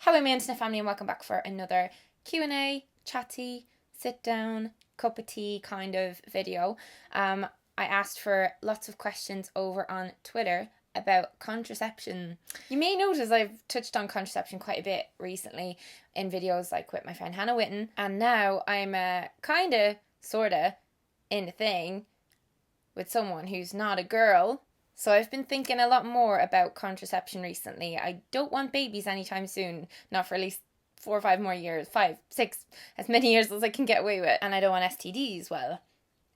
Hello my internet family and welcome back for another Q&A, chatty, sit down, cup of tea kind of video. I asked for lots of questions over on Twitter about contraception. You may notice I've touched on contraception quite a bit recently in videos like with my friend Hannah Witten, and now I'm sorta in a thing with someone who's not a girl. So I've been thinking a lot more about contraception recently. I don't want babies anytime soon, not for at least 4 or 5 more years, 5, 6, as many years as I can get away with. And I don't want STDs, well,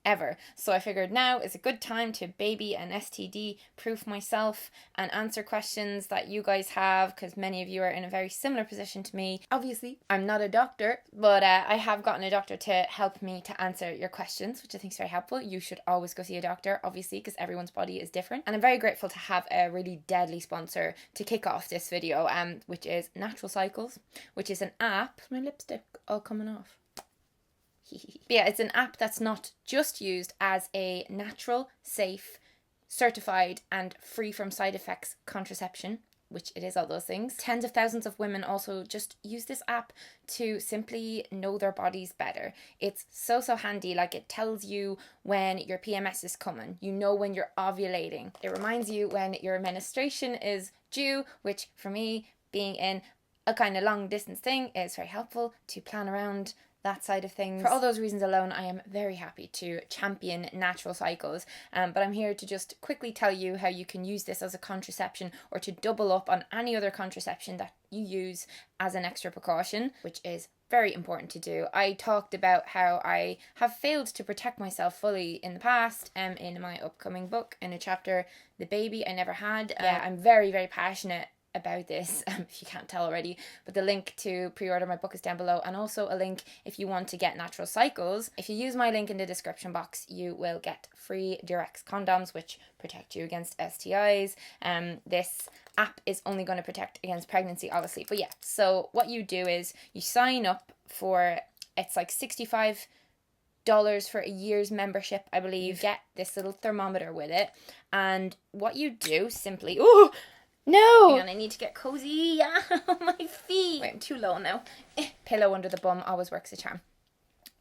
ever. So I figured now is a good time to baby and STD proof myself and answer questions that you guys have, because many of you are in a very similar position to me. Obviously, I'm not a doctor, but I have gotten a doctor to help me to answer your questions, which I think is very helpful. You should always go see a doctor, obviously, because everyone's body is different. And I'm very grateful to have a really deadly sponsor to kick off this video, which is Natural Cycles, which is an app. My lipstick all coming off. Yeah, it's an app that's not just used as a natural, safe, certified and free from side effects contraception, which it is all those things. Tens of thousands of women also just use this app to simply know their bodies better. It's so handy. Like, it tells you when your PMS is coming. You know when you're ovulating. It reminds you when your menstruation is due, which for me, being in a kind of long distance thing, is very helpful to plan around that side of things. For all those reasons alone, I am very happy to champion Natural Cycles, but I'm here to just quickly tell you how you can use this as a contraception or to double up on any other contraception that you use as an extra precaution, which is very important to do. I talked about how I have failed to protect myself fully in the past in my upcoming book, in a chapter, The Baby I Never Had. I'm very, very passionate about this, if you can't tell already, but the link to pre-order my book is down below, and also a link if you want to get Natural Cycles. If you use my link in the description box, you will get free Durex condoms, which protect you against STIs. This app is only going to protect against pregnancy, obviously, but yeah, so what you do is you sign up for, it's like $65 for a year's membership, I believe. You get this little thermometer with it, and what you do simply, no! Hang on, I need to get cozy. My feet. Wait, I'm too low now. Pillow under the bum always works a charm.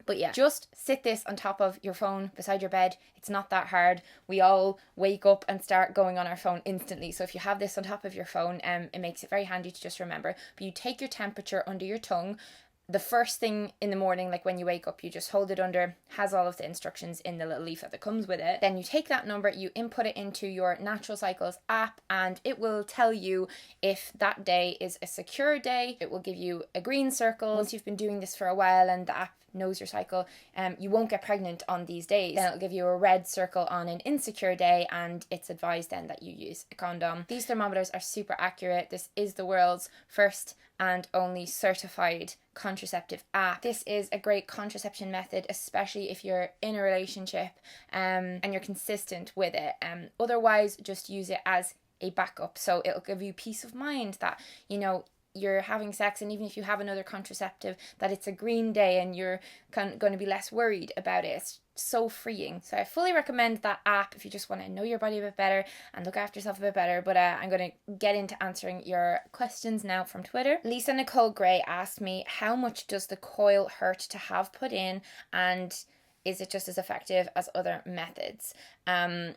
But yeah, just sit this on top of your phone beside your bed. It's not that hard. We all wake up and start going on our phone instantly. So if you have this on top of your phone, it makes it very handy to just remember. But you take your temperature under your tongue. The first thing in the morning, like when you wake up, you just hold it under, has all of the instructions in the little leaflet that comes with it. Then you take that number, you input it into your Natural Cycles app, and it will tell you if that day is a secure day. It will give you a green circle. Once you've been doing this for a while and the app knows your cycle, you won't get pregnant on these days. Then it'll give you a red circle on an insecure day, and it's advised then that you use a condom. These thermometers are super accurate. This is the world's first and only certified contraceptive app. This is a great contraception method, especially if you're in a relationship and you're consistent with it. Otherwise, just use it as a backup. So it'll give you peace of mind that, you know, you're having sex, and even if you have another contraceptive, that it's a green day and you're going to be less worried about it. It's so freeing. So I fully recommend that app if you just want to know your body a bit better and look after yourself a bit better. But I'm going to get into answering your questions now from Twitter. Lisa Nicole Gray asked me, how much does the coil hurt to have put in, and is it just as effective as other methods? I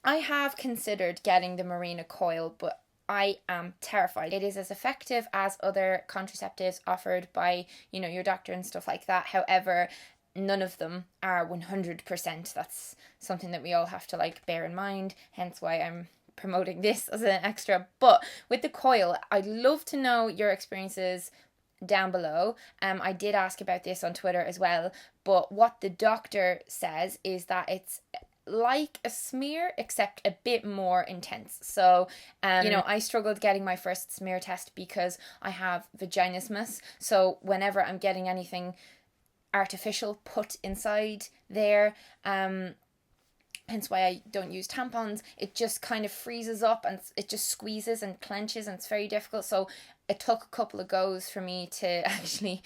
have considered getting the Marina coil, but I am terrified. It is as effective as other contraceptives offered by, you know, your doctor and stuff like that. However, none of them are 100%. That's something that we all have to like bear in mind. Hence why I'm promoting this as an extra. But with the coil, I'd love to know your experiences down below. I did ask about this on Twitter as well. But what the doctor says is that it's like a smear, except a bit more intense. So, you know, I struggled getting my first smear test because I have vaginismus. So whenever I'm getting anything artificial put inside there, hence why I don't use tampons, it just kind of freezes up and it just squeezes and clenches, and it's very difficult. So it took a couple of goes for me to actually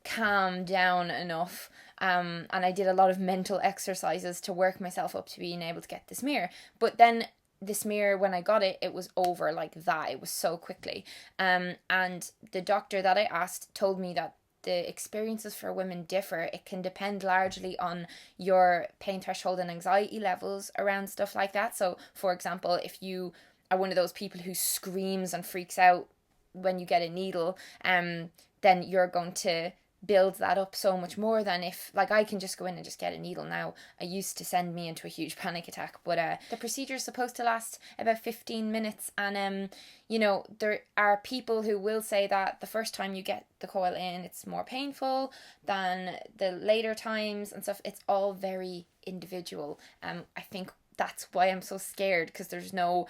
calm down enough. And I did a lot of mental exercises to work myself up to being able to get the smear. But then the smear, when I got it, it was over like that. It was so quickly. And the doctor that I asked told me that the experiences for women differ. It can depend largely on your pain threshold and anxiety levels around stuff like that. So, for example, if you are one of those people who screams and freaks out when you get a needle, then you're going to build that up so much more than if, like, I can just go in and just get a needle now. It used to send me into a huge panic attack, but the procedure is supposed to last about 15 minutes, and you know, there are people who will say that the first time you get the coil in, it's more painful than the later times and stuff. It's all very individual. I think that's why I'm so scared, because there's no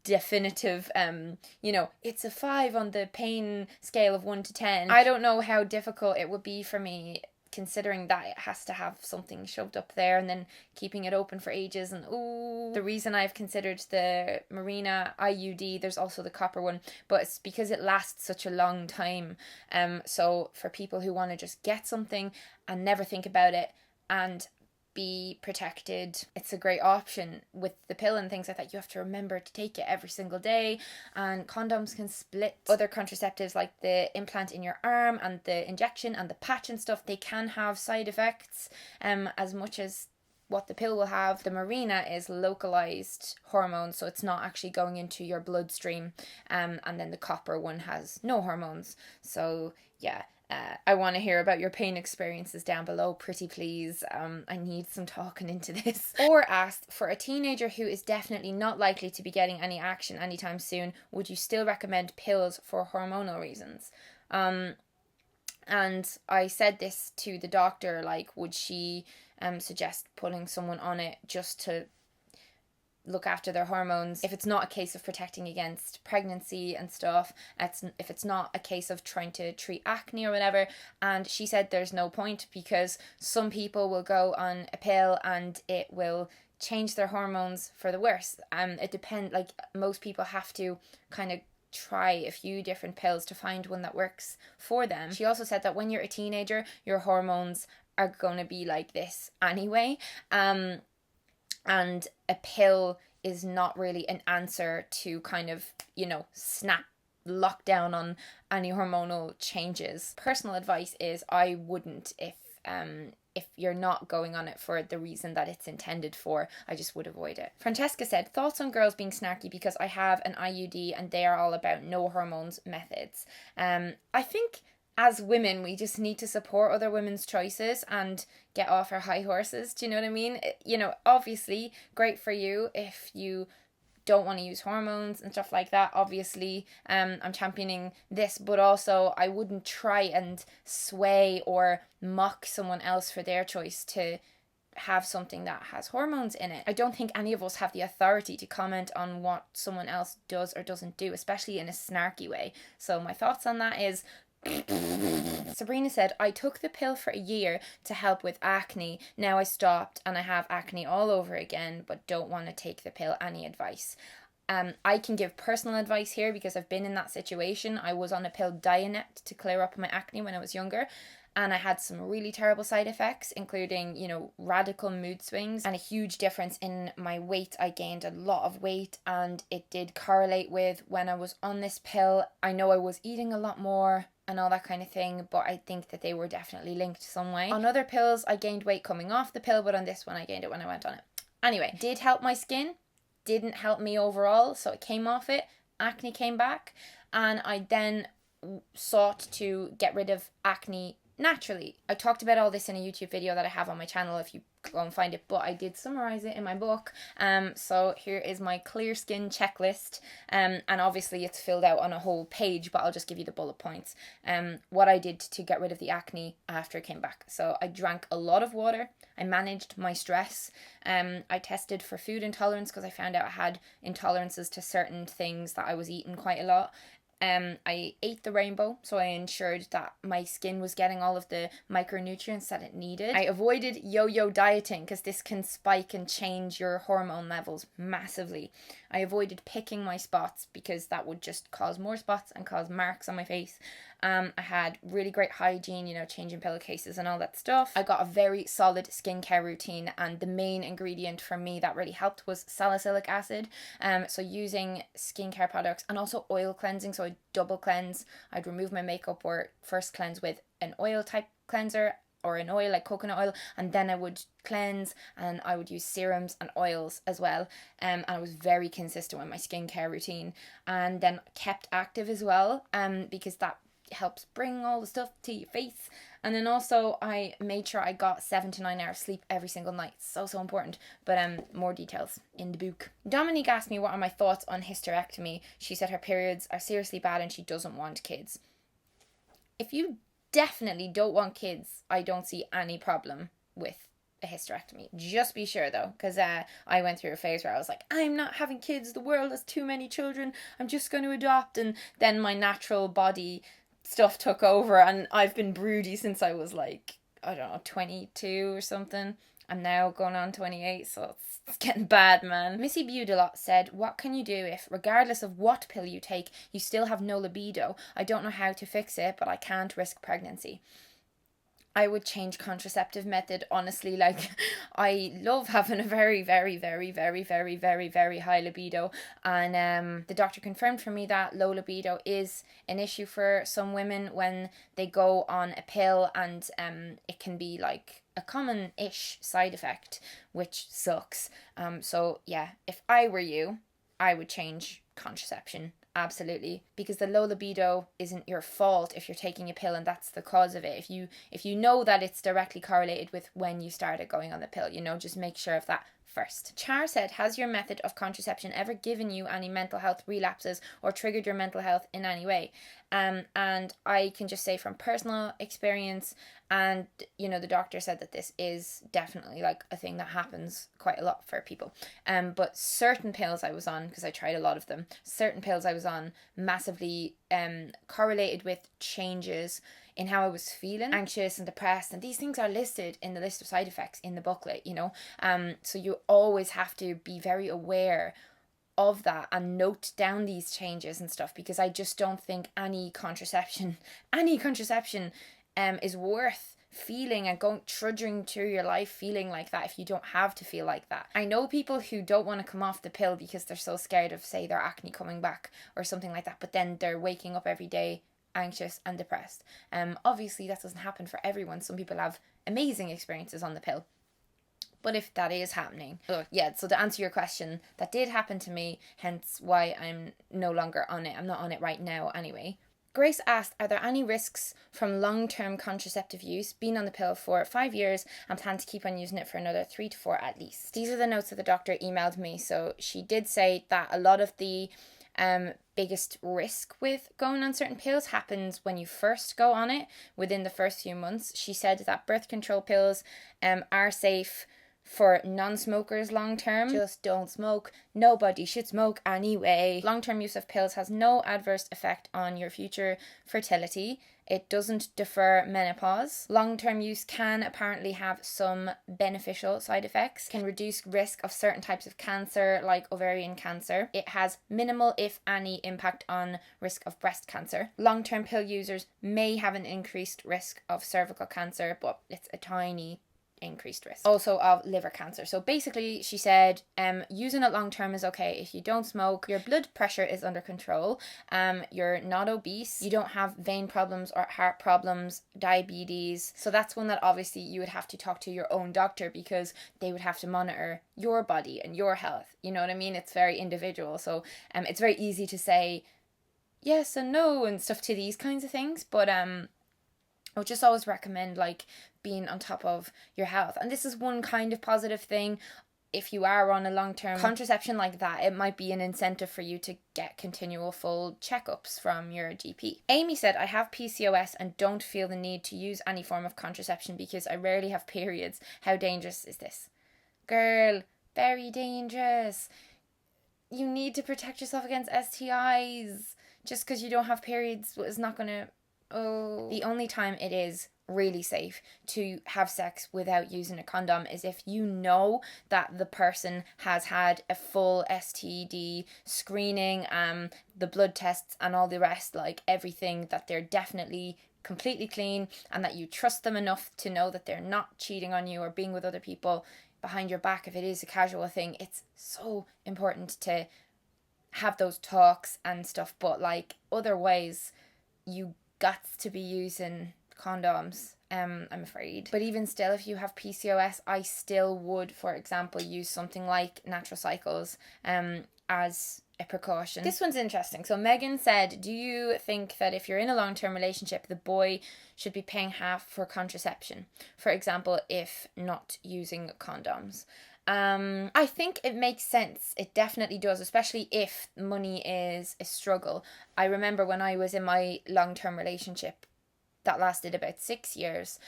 definitive you know, it's a 5 on the pain scale of 1 to 10. I don't know how difficult it would be for me, considering that it has to have something shoved up there and then keeping it open for ages. And the reason I've considered the Mirena IUD, there's also the copper one, but it's because it lasts such a long time. So for people who want to just get something and never think about it and be protected, it's a great option. With the pill and things like that, you have to remember to take it every single day, and condoms can split. Other contraceptives like the implant in your arm and the injection and the patch and stuff, they can have side effects as much as what the pill will have. The Mirena is localized hormones, so it's not actually going into your bloodstream, and then the copper one has no hormones. So yeah, I want to hear about your pain experiences down below, pretty please. I need some talking into this. Or asked, for a teenager who is definitely not likely to be getting any action anytime soon, would you still recommend pills for hormonal reasons? And I said this to the doctor, like, would she suggest putting someone on it just to look after their hormones if it's not a case of protecting against pregnancy and stuff, if it's not a case of trying to treat acne or whatever. And she said there's no point, because some people will go on a pill and it will change their hormones for the worse. It depends, like, most people have to kind of try a few different pills to find one that works for them. She also said that when you're a teenager, your hormones are going to be like this anyway, and a pill is not really an answer to kind of, you know, snap lockdown on any hormonal changes. Personal advice is I wouldn't, if you're not going on it for the reason that it's intended for. I just would avoid it. Francesca said, thoughts on girls being snarky because I have an IUD and they are all about no hormones methods. I think as women, we just need to support other women's choices and get off our high horses. Do you know what I mean? You know, obviously, great for you if you don't want to use hormones and stuff like that. Obviously, I'm championing this, but also I wouldn't try and sway or mock someone else for their choice to have something that has hormones in it. I don't think any of us have the authority to comment on what someone else does or doesn't do, especially in a snarky way. So my thoughts on that is, Sabrina said, I took the pill for a year to help with acne. Now I stopped and I have acne all over again, but don't want to take the pill. Any advice? I can give personal advice here because I've been in that situation. I was on a pill Dianet to clear up my acne when I was younger, and I had some really terrible side effects, including, you know, radical mood swings and a huge difference in my weight. I gained a lot of weight, and it did correlate with when I was on this pill. I know I was eating a lot more and all that kind of thing, but I think that they were definitely linked some way. On other pills, I gained weight coming off the pill, but on this one, I gained it when I went on it. Anyway, did help my skin, didn't help me overall, so it came off it, acne came back, and I then sought to get rid of acne naturally. I talked about all this in a YouTube video that I have on my channel if you go and find it, but I did summarize it in my book. So here is my clear skin checklist, and obviously it's filled out on a whole page, but I'll just give you the bullet points. What I did to get rid of the acne after it came back. So I drank a lot of water. I managed my stress. I tested for food intolerance because I found out I had intolerances to certain things that I was eating quite a lot. I ate the rainbow, so I ensured that my skin was getting all of the micronutrients that it needed. I avoided yo-yo dieting because this can spike and change your hormone levels massively. I avoided picking my spots because that would just cause more spots and cause marks on my face. I had really great hygiene, you know, changing pillowcases and all that stuff. I got a very solid skincare routine, and the main ingredient for me that really helped was salicylic acid. So using skincare products and also oil cleansing. So I'd double cleanse. I'd remove my makeup or first cleanse with an oil type cleanser or an oil like coconut oil, and then I would cleanse, and I would use serums and oils as well. And I was very consistent with my skincare routine, and then kept active as well, because that helps bring all the stuff to your face. And then also I made sure I got 7 to 9 hours sleep every single night. So important. But more details in the book. Dominique asked me what are my thoughts on hysterectomy. She said her periods are seriously bad and she doesn't want kids. If you definitely don't want kids, I don't see any problem with a hysterectomy. Just be sure though, because I went through a phase where I was like, I'm not having kids, the world has too many children, I'm just going to adopt. And then my natural body stuff took over, and I've been broody since I was like, I don't know, 22 or something. I'm now going on 28, so it's getting bad, man. Missy Budelot said, what can you do if, regardless of what pill you take, you still have no libido? I don't know how to fix it, but I can't risk pregnancy. I would change contraceptive method, honestly. Like, I love having a very, very, very, very, very, very, very high libido, and the doctor confirmed for me that low libido is an issue for some women when they go on a pill, and it can be like a common-ish side effect, which sucks. So yeah, if I were you, I would change contraception. Absolutely, because the low libido isn't your fault if you're taking a pill and that's the cause of it. If you know that it's directly correlated with when you started going on the pill, you know, just make sure of that first. Char said, has your method of contraception ever given you any mental health relapses or triggered your mental health in any way? And I can just say from personal experience, and you know, the doctor said that this is definitely like a thing that happens quite a lot for people. But certain pills I was on, because I tried a lot of them, certain pills I was on massively correlated with changes in how I was feeling, anxious and depressed, and these things are listed in the list of side effects in the booklet, you know. So you always have to be very aware of that and note down these changes and stuff, because I just don't think any contraception is worth feeling and going trudging through your life feeling like that if you don't have to feel like that. I know people who don't want to come off the pill because they're so scared of, say, their acne coming back or something like that, but then they're waking up every day anxious and depressed. Obviously that doesn't happen for everyone. Some people have amazing experiences on the pill. But if that is happening, so to answer your question, that did happen to me, hence why I'm no longer on it. I'm not on it right now anyway. Grace asked, are there any risks from long-term contraceptive use, being on the pill for 5 years and plan to keep on using it for another 3 to 4 at least? These are the notes that the doctor emailed me. So she did say that a lot of the biggest risk with going on certain pills happens when you first go on it, within the first few months. She said that birth control pills are safe for non-smokers long-term. Just don't smoke. Nobody should smoke anyway. Long-term use of pills has no adverse effect on your future fertility. It doesn't defer menopause. Long-term use can apparently have some beneficial side effects. Can reduce risk of certain types of cancer, like ovarian cancer. It has minimal, if any, impact on risk of breast cancer. Long-term pill users may have an increased risk of cervical cancer, but it's a tiny increased risk. Also of liver cancer. So basically she said using it long term is okay if you don't smoke, your blood pressure is under control, you're not obese, you don't have vein problems or heart problems, diabetes. So that's one that obviously you would have to talk to your own doctor, because they would have to monitor your body and your health, you know what I mean? It's very individual. So it's very easy to say yes and no and stuff to these kinds of things, but I would just always recommend like being on top of your health. And this is one kind of positive thing. If you are on a long-term contraception like that, it might be an incentive for you to get continual full checkups from your GP. Amy said, I have PCOS and don't feel the need to use any form of contraception because I rarely have periods. How dangerous is this? Girl, very dangerous. You need to protect yourself against STIs. Just because you don't have periods is not going to... Oh, the only time it is really safe to have sex without using a condom is if you know that the person has had a full STD screening, the blood tests and all the rest, like everything, that they're definitely completely clean, and that you trust them enough to know that they're not cheating on you or being with other people behind your back if it is a casual thing. It's so important to have those talks and stuff, but like otherwise you got to be using condoms, I'm afraid. But even still, if you have PCOS, I still would, for example, use something like natural cycles as a precaution. This one's interesting. So Megan said, do you think that if you're in a long-term relationship, the boy should be paying half for contraception, for example, if not using condoms? I think it makes sense. It definitely does, especially if money is a struggle. I remember when I was in my long-term relationship that lasted about 6 years,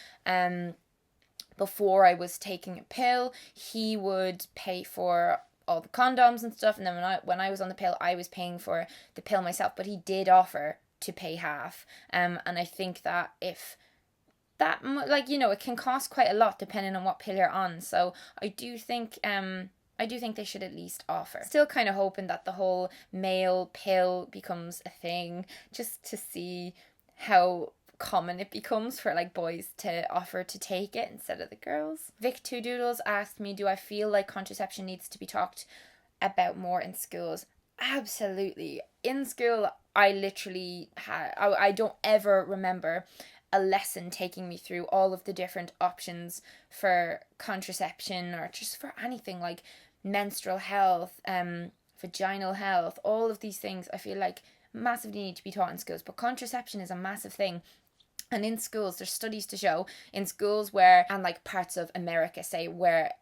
before I was taking a pill, he would pay for all the condoms and stuff, and then when I was on the pill, I was paying for the pill myself, but he did offer to pay half, and I think that if that, like, you know, it can cost quite a lot depending on what pill you're on, so I do think they should at least offer. Still kind of hoping that the whole male pill becomes a thing, just to see how common it becomes for like boys to offer to take it instead of the girls. Vic2 Doodles asked me, do I feel like contraception needs to be talked about more in schools? Absolutely. In school, I literally I don't ever remember a lesson taking me through all of the different options for contraception, or just for anything like menstrual health, vaginal health, all of these things I feel like massively need to be taught in schools. But contraception is a massive thing. And in schools, there's studies to show in schools where, and like parts of America, say, where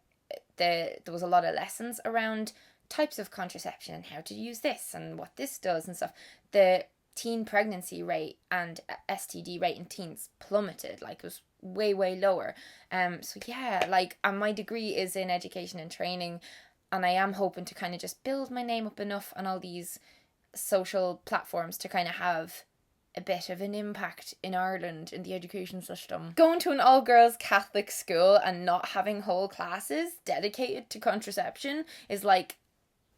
there was a lot of lessons around types of contraception and how to use this and what this does and stuff, the teen pregnancy rate and STD rate in teens plummeted. Like, it was way, way lower. So yeah, like, my degree is in education and training, and I am hoping to kind of just build my name up enough on all these social platforms to kind of have a bit of an impact in Ireland in the education system. Going to an all-girls Catholic school and not having whole classes dedicated to contraception is like,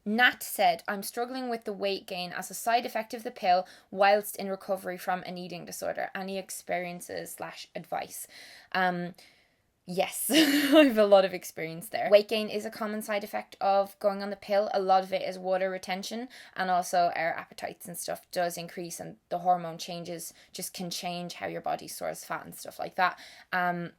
Nat said, I'm struggling with the weight gain as a side effect of the pill whilst in recovery from an eating disorder. Any experiences / advice? Yes, I have a lot of experience there. Weight gain is a common side effect of going on the pill. A lot of it is water retention, and also our appetites and stuff does increase, and the hormone changes just can change how your body stores fat and stuff like that. And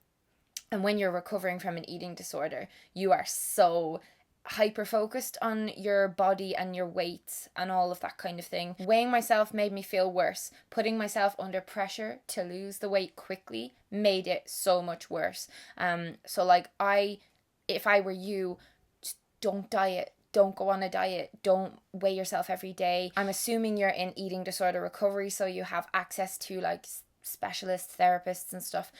when you're recovering from an eating disorder, you are so hyper focused on your body and your weight and all of that kind of thing. Weighing myself made me feel worse. Putting myself under pressure to lose the weight quickly made it so much worse. So like, if I were you, just don't diet. Don't go on a diet. Don't weigh yourself every day. I'm assuming you're in eating disorder recovery, so you have access to like specialist therapists and stuff.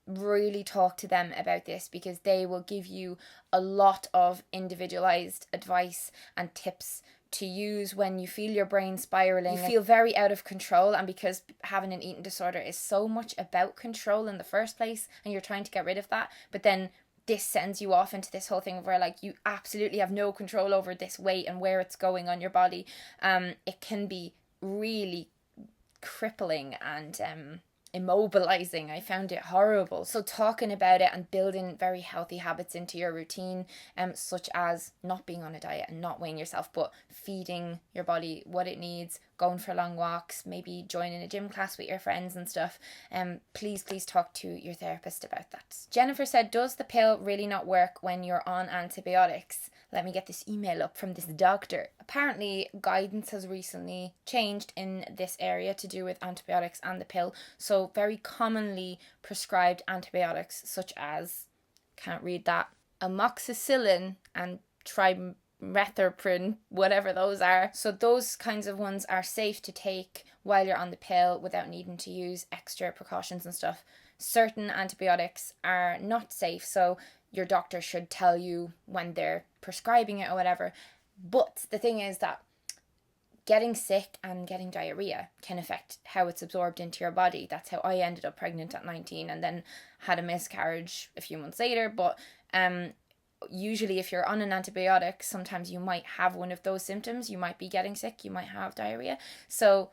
Really talk to them about this, because they will give you a lot of individualized advice and tips to use when you feel your brain spiraling, you feel very out of control. And because having an eating disorder is so much about control in the first place, and you're trying to get rid of that, but then this sends you off into this whole thing where like you absolutely have no control over this weight and where it's going on your body. It can be really crippling and immobilizing. I found it horrible. So talking about it and building very healthy habits into your routine, such as not being on a diet and not weighing yourself, but feeding your body what it needs, going for long walks, maybe joining a gym class with your friends and stuff. Please talk to your therapist about that. Jennifer said, does the pill really not work when you're on antibiotics? Let me get this email up from this doctor. Apparently, guidance has recently changed in this area to do with antibiotics and the pill. So very commonly prescribed antibiotics, such as, can't read that, amoxicillin and trimethoprim, whatever those are. So those kinds of ones are safe to take while you're on the pill without needing to use extra precautions and stuff. Certain antibiotics are not safe, so your doctor should tell you when they're prescribing it or whatever. But the thing is that getting sick and getting diarrhea can affect how it's absorbed into your body. That's how I ended up pregnant at 19 and then had a miscarriage a few months later. But usually if you're on an antibiotic, sometimes you might have one of those symptoms. You might be getting sick, you might have diarrhea. So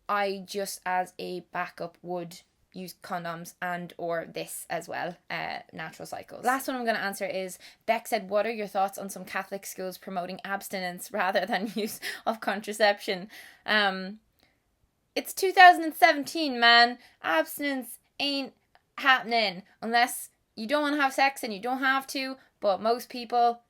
I just, as a backup, would use condoms and or this as well, natural cycles. Last one I'm going to answer is, Beck said, what are your thoughts on some Catholic schools promoting abstinence rather than use of contraception? It's 2017, man. Abstinence ain't happening unless you don't want to have sex, and you don't have to, but most people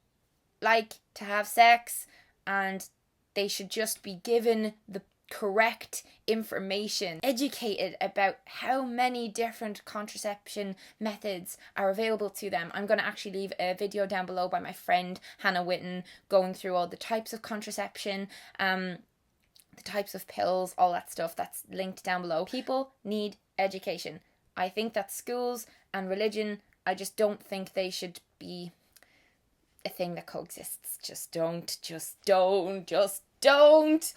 like to have sex, and they should just be given the correct information, educated about how many different contraception methods are available to them. I'm going to actually leave a video down below by my friend Hannah Witten going through all the types of contraception, the types of pills, all that stuff. That's linked down below. People need education. I think that schools and religion, I just don't think they should be a thing that coexists. Just don't.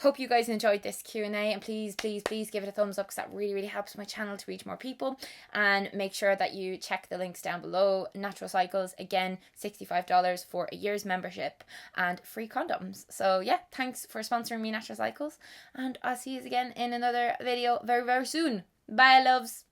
Hope you guys enjoyed this Q&A, and please give it a thumbs up, because that really helps my channel to reach more people. And make sure that you check the links down below. Natural Cycles, again, $65 for a year's membership and free condoms. So yeah, thanks for sponsoring me, Natural Cycles, and I'll see you again in another video very soon. Bye, loves.